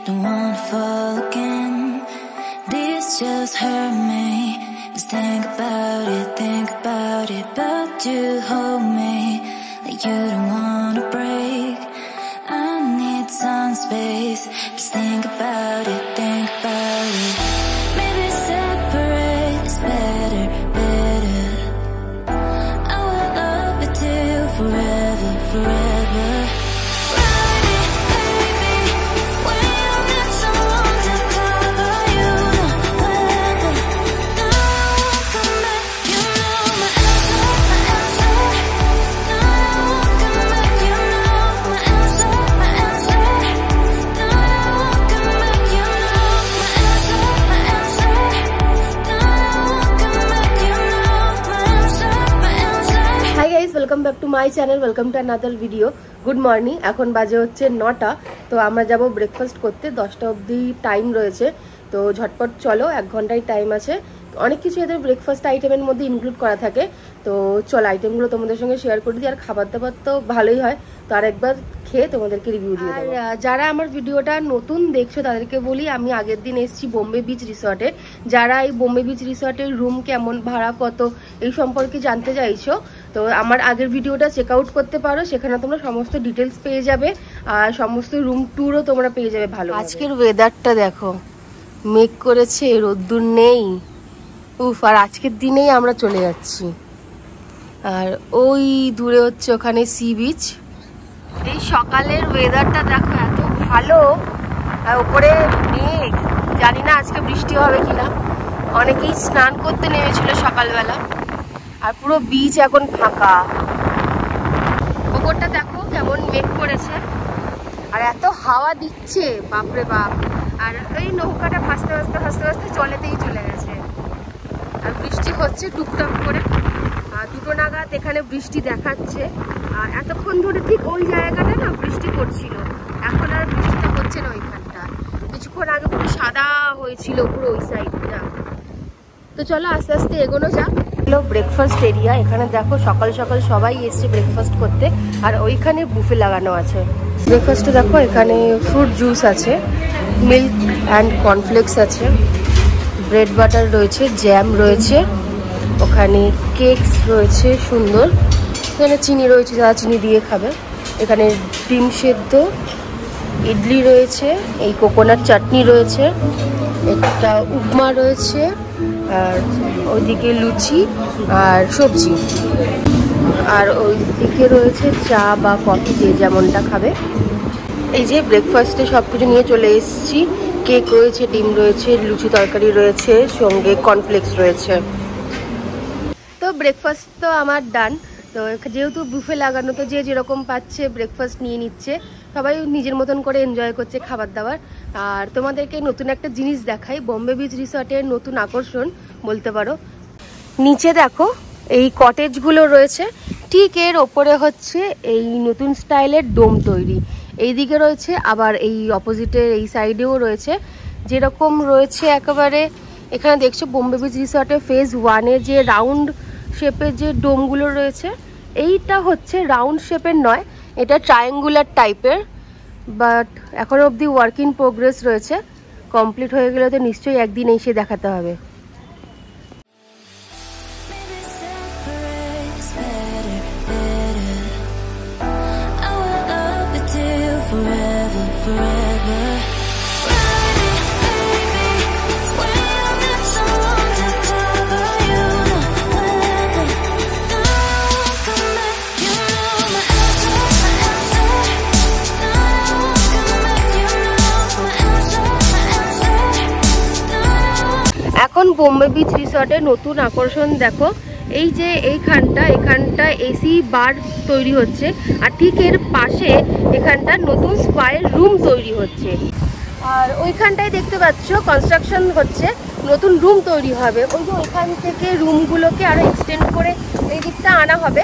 don't wanna fall again. This just hurt me. Just think about it, but you hold me like you don't wanna break. I need some space. Just think about it, maybe separate is better. I will love you till forever. Welcome back to my channel welcome to another video good morning এখন বাজে হচ্ছে 9টা তো আমরা যাব breakfast করতে 10টা অবধি time রয়েছে তো ঝটপট চলো 1 ঘন্টায় টাইম আছে অনেক কিছু এদের ব্রেকফাস্ট আইটেমের মধ্যে ইনক্লুড করা থাকে তো চলো আইটেমগুলো তোমাদের সঙ্গে শেয়ার করে দিই আর খাবার দাবার তো ভালোই হয় তো আরেকবার খেয়ে তোমাদেরকে রিভিউ দিয়ে দেব আর যারা আমার ভিডিওটা নতুন দেখছো তাদেরকে বলি আমি আগের দিন এসেছি বোম্বে বিচ রিসর্টে যারা এই বোম্বে বিচ রিসর্টের রুম কেমন ভাড়া কত এই সম্পর্কে জানতে চাইছো তো আমার আগের ভিডিওটা চেক আউট করতে পারো সেখানে তোমরা সমস্ত ডিটেলস পেয়ে যাবে আর সমস্ত রুম ট্যুরও তোমরা পেয়ে যাবে ভালো আজকের ওয়েদারটা দেখো মেঘ করেছে রোদ্দুর নেই উফ আর আজকের দিনেই আমরা চলে যাচ্ছি আর ওই দূরে হচ্ছে ওখানে সি বিচ এই সকালের ওয়েদারটা দেখো এত ভালো আর উপরে মেঘ জানি না আজকে বৃষ্টি হবে কিনা অনেকেই স্নান করতে নেমেছিল সকালবেলা আর পুরো বিচ এখন ফাঁকা ওপরটা দেখো কেমন মেঘ করেছে আর এত হাওয়া দিচ্ছে বাপরে বাপ আর এই নৌকাটা ভাসতে ভাসতে জলেতেই চলে গেছে আর বৃষ্টি হচ্ছে টুকটাক করে আর 2টো নাগাদ এখানে বৃষ্টি দেখাচ্ছে আর এতক্ষণ ধরে ঠিক ওই জায়গাটা না বৃষ্টি পড়ছিল এখন আর বৃষ্টিটা হচ্ছে না ওইখানটা কিছুক্ষণ আগে পুরো সাদা হয়েছিল পুরো ওই সাইডটা তো চলো আস্তে আস্তে এগোনো যাক হলো ব্রেকফাস্ট এরিয়া এখানে দেখো সকাল সকাল সবাই এসছে ব্রেকফাস্ট করতে আর ওইখানে বুফে লাগানো আছে ব্রেকফাস্টে দেখো এখানে ফ্রুট জুস আছে মিল্ক অ্যান্ড কর্নফ্লেক্স আছে ব্রেড বাটার রয়েছে জ্যাম রয়েছে ওখানে কেকস রয়েছে সুন্দর এখানে চিনি রয়েছে যারা চিনি দিয়ে খাবে এখানে ডিম সেদ্ধ ইডলি রয়েছে এই কোকোনাট চাটনি রয়েছে একটা উপমা রয়েছে আর ওইদিকে লুচি আর সবজি আর ওইদিকে রয়েছে চা বা কফি যে যেমনটা খাবে এই যে ব্রেকফাস্টে সব কিছু নিয়ে চলে এসেছি কেক রয়েছে ডিম রয়েছে লুচি তরকারি রয়েছে সঙ্গে কর্নফ্লেক্স রয়েছে তো ব্রেকফাস্ট তো আমার ডান তো যেহেতু বুফে লাগানো তো যে যেরকম পাচ্ছে ব্রেকফাস্ট নিয়ে নিচ্ছে সবাই নিজের মতন করে এনজয় করছে খাবার দাবার আর তোমাদেরকে নতুন একটা জিনিস দেখাই বোম্বে বিচ রিসর্টের নতুন আকর্ষণ বলতে পারো নিচে দেখো এই কটেজগুলো রয়েছে ঠিক এর ওপরে হচ্ছে এই নতুন স্টাইলের ডোম তৈরি এইদিকে রয়েছে আবার এই অপোজিটের এই সাইডেও রয়েছে যেরকম রয়েছে একেবারে এখানে দেখছো বোম্বে বিচ রিসর্টের ফেজ 1-এ যে রাউন্ড শেপের যে ডোমগুলো রয়েছে এইটা হচ্ছে রাউন্ড শেপের নয় এটা ট্রায়াঙ্গুলার টাইপের বাট এখনো অবধি ওয়ার্ক ইন প্রোগ্রেস রয়েছে কমপ্লিট হয়ে গেলে তো নিশ্চয়ই একদিন এসে দেখাতে হবে এখন বোম্বে বিচ রিসর্টের নতুন আকর্ষণ দেখো এই যে এখানটা এসি বার তৈরি হচ্ছে আর ঠিক এর পাশে এখানটা নতুন স্পায়ের রুম তৈরি হচ্ছে আর ওইখানটায় দেখতে পাচ্ছ কনস্ট্রাকশন হচ্ছে নতুন রুম তৈরি হবে ওই যে ওইখান থেকে রুমগুলোকে আরো এক্সটেন্ড করে এই দিকটা আনা হবে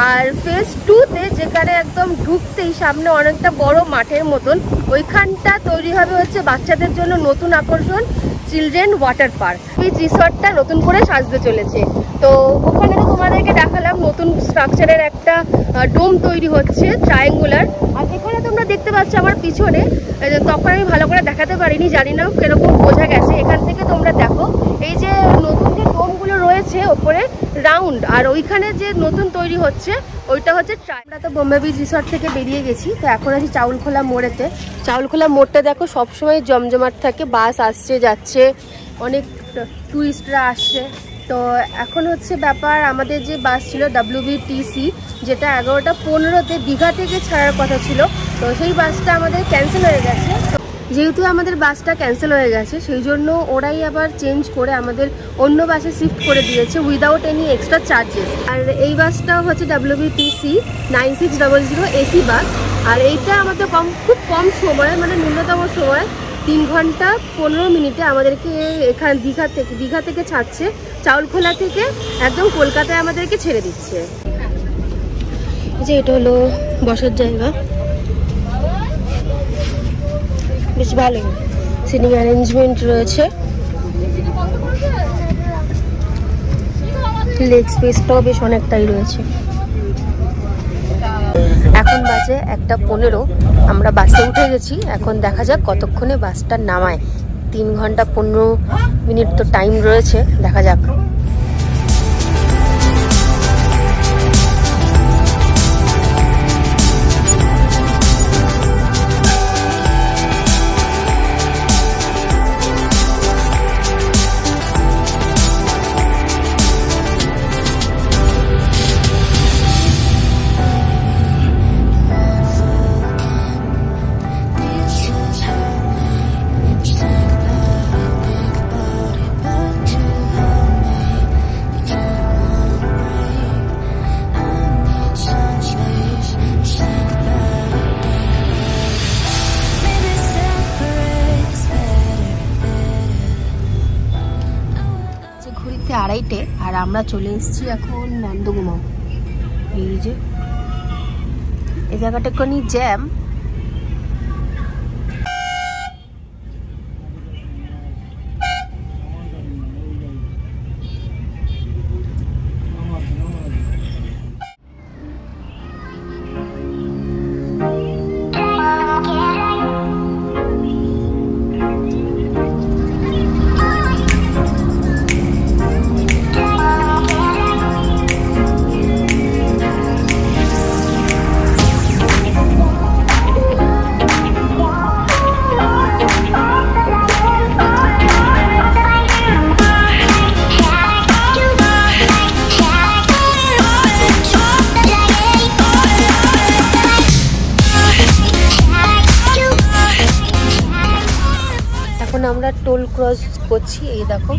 আর ফেজ 2-তে যেখানে একদম ঢুকতেই সামনে অনেকটা বড় মাঠের মতন, ওইখানটা তৈরি হবে হচ্ছে বাচ্চাদের জন্য নতুন আকর্ষণ চিলড্রেন ওয়াটার পার্ক। এই রিসর্টটা নতুন করে সাজতে চলেছে। তো ওখানে তো তোমাদেরকে দেখালাম নতুন স্ট্রাকচারের একটা ডোম তৈরি হচ্ছে ট্রায়াঙ্গুলার। আর এখানে তোমরা দেখতে পাচ্ছ আমার পিছনে, তখন আমি ভালো করে দেখাতে পারিনি, জানি না কিরকম বোঝা গেছে। এখান থেকে তোমরা দেখো এই যে নতুন যে ডোমগুলো রয়েছে ওপরে রাউন্ড, আর ওইখানে যে নতুন তৈরি হচ্ছে ওইটা হচ্ছে আমরা তো বোম্বে বিচ রিসর্ট থেকে বেরিয়ে গেছি। তো এখন আছি চাউলখোলা মোড়েতে। চাউলখোলা মোড়টা দেখো সবসময় জমজমাট থাকে, বাস আসছে যাচ্ছে, অনেক টুরিস্টরা আসছে। তো এখন হচ্ছে ব্যাপার, আমাদের যে বাস ছিল WBTC, যেটা 11:15-তে দীঘা থেকে ছাড়ার কথা ছিল, তো সেই বাসটা আমাদের ক্যান্সেল হয়ে গেছে। যেহেতু আমাদের বাসটা ক্যান্সেল হয়ে গেছে সেই জন্য ওরাই আবার চেঞ্জ করে আমাদের অন্য বাসে শিফট করে দিয়েছে উইদাউট এনি এক্সট্রা চার্জেস। আর এই বাসটা হচ্ছে WBTC 9600 AC বাস। আর এইটা আমাদের খুব কম সময়, মানে ন্যূনতম সময় 3 ঘন্টা 15 মিনিটে আমাদেরকে এখান দীঘা থেকে ছাড়ছে, চাউলখোলা থেকে একদম কলকাতায় আমাদেরকে ছেড়ে দিচ্ছে। যে এটা হলো বসার জায়গা, বেশ ভালোই সিটিং অ্যারেঞ্জমেন্ট রয়েছে, লেগ স্পেসটাও বেশ অনেকটাই রয়েছে। এখন বাজে 1:15, আমরা বাসে উঠে গেছি। এখন দেখা যাক কতক্ষণে বাসটা নামায়। 3 ঘন্টা 15 মিনিট তো টাইম রয়েছে, দেখা যাক। ঘুরিতে 2:30 আর আমরা চলে এসেছি এখন নন্দকুমার। এই যে এই জায়গাটা একটুখানি জ্যাম। এখন আমরা টোল ক্রস করছি, এই দেখো।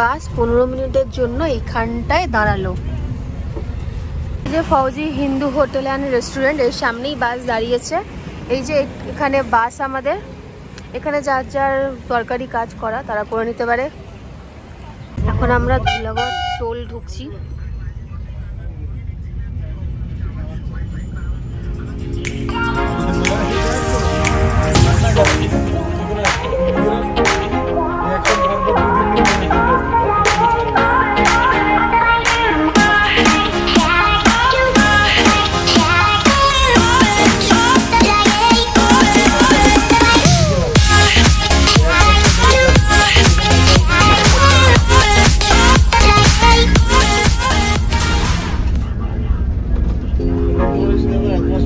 বাস 15 মিনিটের জন্য এইখানটায় দাঁড়ালো। যে ফৌজি হিন্দু হোটেল অ্যান্ড রেস্টুরেন্ট, এর সামনেই বাস দাঁড়িয়েছে। এই যে এখানে বাস আমাদের, এখানে যার যার দরকারি কাজ করা তারা করে নিতে পারে। এখন আমরা ধুলাগড় টোল ঢুকছি। দিই। এক মাস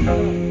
পরে